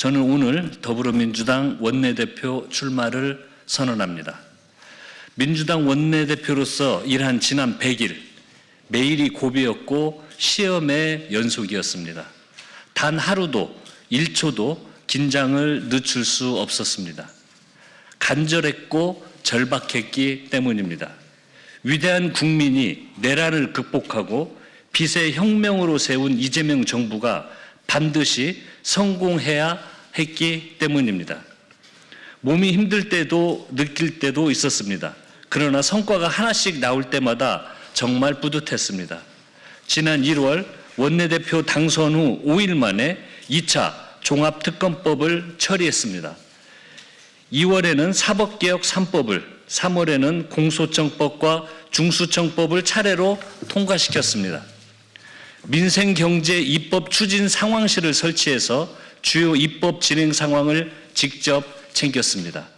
저는 오늘 더불어민주당 원내대표 출마를 선언합니다. 민주당 원내대표로서 일한 지난 100일, 매일이 고비였고 시험의 연속이었습니다. 단 하루도 1초도 긴장을 늦출 수 없었습니다. 간절했고 절박했기 때문입니다. 위대한 국민이 내란을 극복하고 빛의 혁명으로 세운 이재명 정부가 반드시 성공해야 했기 때문입니다. 몸이 힘들 때도 느낄 때도 있었습니다. 그러나 성과가 하나씩 나올 때마다 정말 뿌듯했습니다. 지난 1월 원내대표 당선 후 5일 만에 2차 종합특검법을 처리했습니다. 2월에는 사법개혁 3법을, 3월에는 공소청법과 중수청법을 차례로 통과시켰습니다. 민생경제 입법 추진 상황실을 설치해서 주요 입법 진행 상황을 직접 챙겼습니다.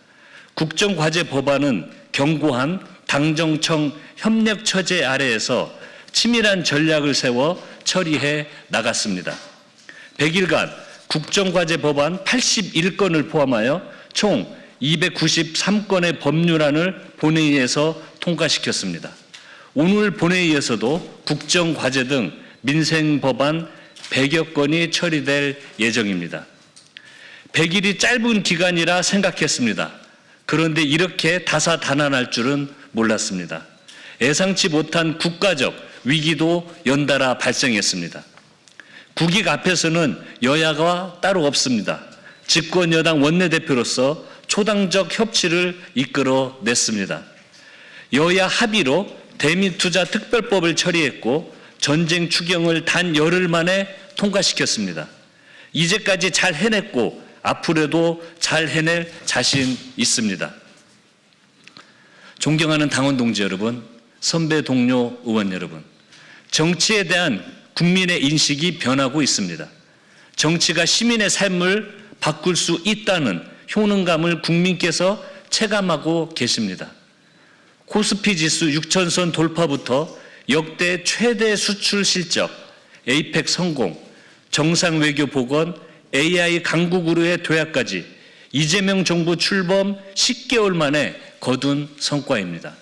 국정과제 법안은 견고한 당정청 협력 처제 아래에서 치밀한 전략을 세워 처리해 나갔습니다. 100일간 국정과제 법안 81건을 포함하여 총 293건의 법률안을 본회의에서 통과시켰습니다. 오늘 본회의에서도 국정과제 등 민생법안 100여 건이 처리될 예정입니다. 100일이 짧은 기간이라 생각했습니다. 그런데 이렇게 다사다난할 줄은 몰랐습니다. 예상치 못한 국가적 위기도 연달아 발생했습니다. 국익 앞에서는 여야가 따로 없습니다. 집권 여당 원내대표로서 초당적 협치를 이끌어냈습니다. 여야 합의로 대미투자 특별법을 처리했고 전쟁 추경을 단 열흘 만에 통과시켰습니다. 이제까지 잘 해냈고 앞으로도 잘 해낼 자신 있습니다. 존경하는 당원 동지 여러분, 선배 동료 의원 여러분, 정치에 대한 국민의 인식이 변하고 있습니다. 정치가 시민의 삶을 바꿀 수 있다는 효능감을 국민께서 체감하고 계십니다. 코스피 지수 6,000선 돌파부터 역대 최대 수출 실적, 에이펙 성공, 정상외교 복원, AI 강국으로의 도약까지 이재명 정부 출범 10개월 만에 거둔 성과입니다.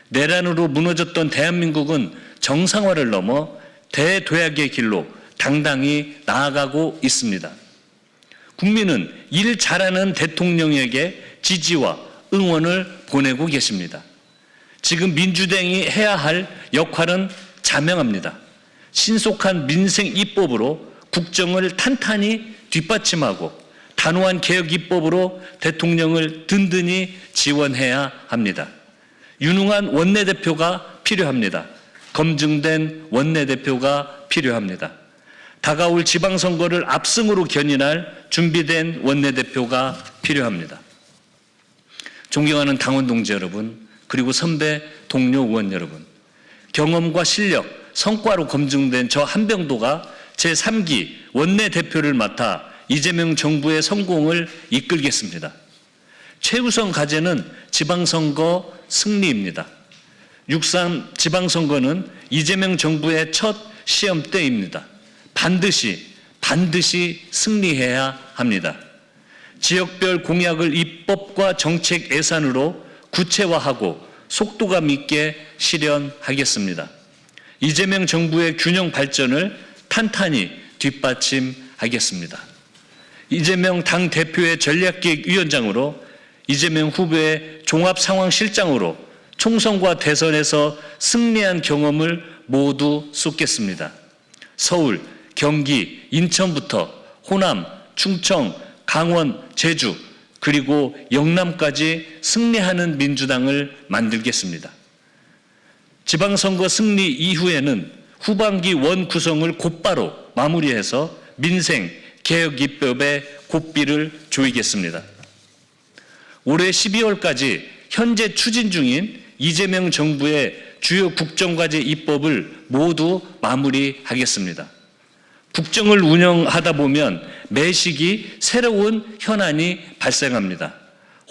내란으로 무너졌던 대한민국은 정상화를 넘어 대도약의 길로 당당히 나아가고 있습니다. 국민은 일 잘하는 대통령에게 지지와 응원을 보내고 계십니다. 지금 민주당이 해야 할 역할은 자명합니다. 신속한 민생 입법으로 국정을 탄탄히 뒷받침하고 단호한 개혁 입법으로 대통령을 든든히 지원해야 합니다. 유능한 원내대표가 필요합니다. 검증된 원내대표가 필요합니다. 다가올 지방선거를 압승으로 견인할 준비된 원내대표가 필요합니다. 존경하는 당원 동지 여러분, 그리고 선배 동료 의원 여러분, 경험과 실력, 성과로 검증된 저 한병도가 제3기 원내대표를 맡아 이재명 정부의 성공을 이끌겠습니다. 최우선 과제는 지방선거 승리입니다. 6.3 지방선거는 이재명 정부의 첫 시험대입니다. 반드시 승리해야 합니다. 지역별 공약을 입법과 정책 예산으로 구체화하고 속도감 있게 실현하겠습니다. 이재명 정부의 균형 발전을 탄탄히 뒷받침하겠습니다. 이재명 당대표의 전략기획위원장으로 이재명 후보의 종합상황실장으로 총선과 대선에서 승리한 경험을 모두 쏟겠습니다. 서울, 경기, 인천부터 호남, 충청, 강원, 제주, 그리고 영남까지 승리하는 민주당을 만들겠습니다. 지방선거 승리 이후에는 후반기 원 구성을 곧바로 마무리해서 민생, 개혁 입법에 고삐를 조이겠습니다. 올해 12월까지 현재 추진 중인 이재명 정부의 주요 국정과제 입법을 모두 마무리하겠습니다. 국정을 운영하다 보면 매 시기 새로운 현안이 발생합니다.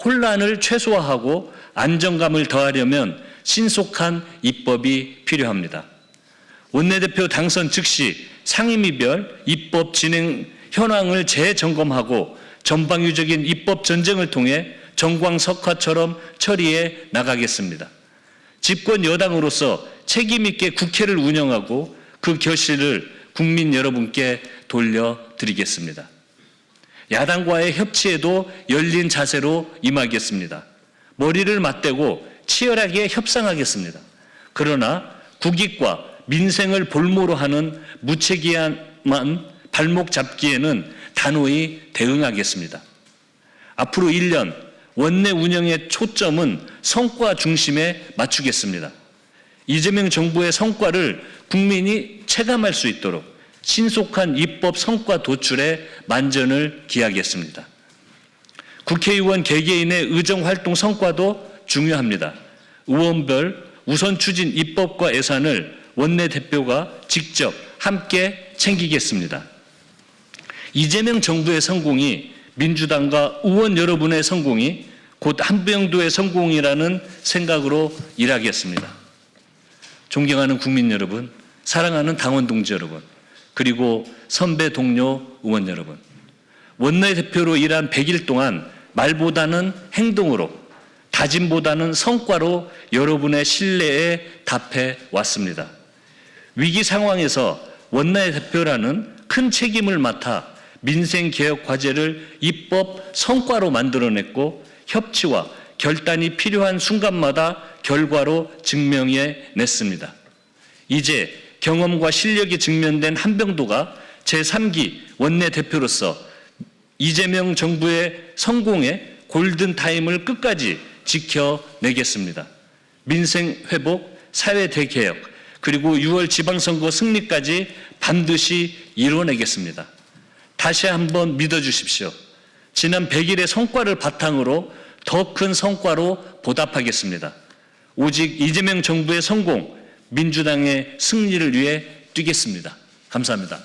혼란을 최소화하고 안정감을 더하려면 신속한 입법이 필요합니다. 원내대표 당선 즉시 상임위별 입법 진행 현황을 재점검하고 전방위적인 입법 전쟁을 통해 정광석화처럼 처리해 나가겠습니다. 집권 여당으로서 책임 있게 국회를 운영하고 그 결실을 국민 여러분께 돌려드리겠습니다. 야당과의 협치에도 열린 자세로 임하겠습니다. 머리를 맞대고 치열하게 협상하겠습니다. 그러나 국익과 민생을 볼모로 하는 무책임한 발목 잡기에는 단호히 대응하겠습니다. 앞으로 1년 원내 운영의 초점은 성과 중심에 맞추겠습니다. 이재명 정부의 성과를 국민이 체감할 수 있도록 신속한 입법 성과 도출에 만전을 기하겠습니다. 국회의원 개개인의 의정활동 성과도 중요합니다. 의원별 우선 추진 입법과 예산을 원내대표가 직접 함께 챙기겠습니다. 이재명 정부의 성공이 민주당과 의원 여러분의 성공이 곧 한병도의 성공이라는 생각으로 일하겠습니다. 존경하는 국민 여러분, 사랑하는 당원 동지 여러분, 그리고 선배 동료 의원 여러분, 원내대표로 일한 100일 동안 말보다는 행동으로, 다짐보다는 성과로 여러분의 신뢰에 답해 왔습니다. 위기 상황에서 원내대표라는 큰 책임을 맡아 민생개혁 과제를 입법 성과로 만들어냈고 협치와 결단이 필요한 순간마다 결과로 증명해 냈습니다. 이제 경험과 실력이 증명된 한병도가 제3기 원내대표로서 이재명 정부의 성공의 골든타임을 끝까지 지켜내겠습니다. 민생 회복, 사회 대개혁, 그리고 6월 지방선거 승리까지 반드시 이뤄내겠습니다. 다시 한번 믿어주십시오. 지난 100일의 성과를 바탕으로 더 큰 성과로 보답하겠습니다. 오직 이재명 정부의 성공, 민주당의 승리를 위해 뛰겠습니다. 감사합니다.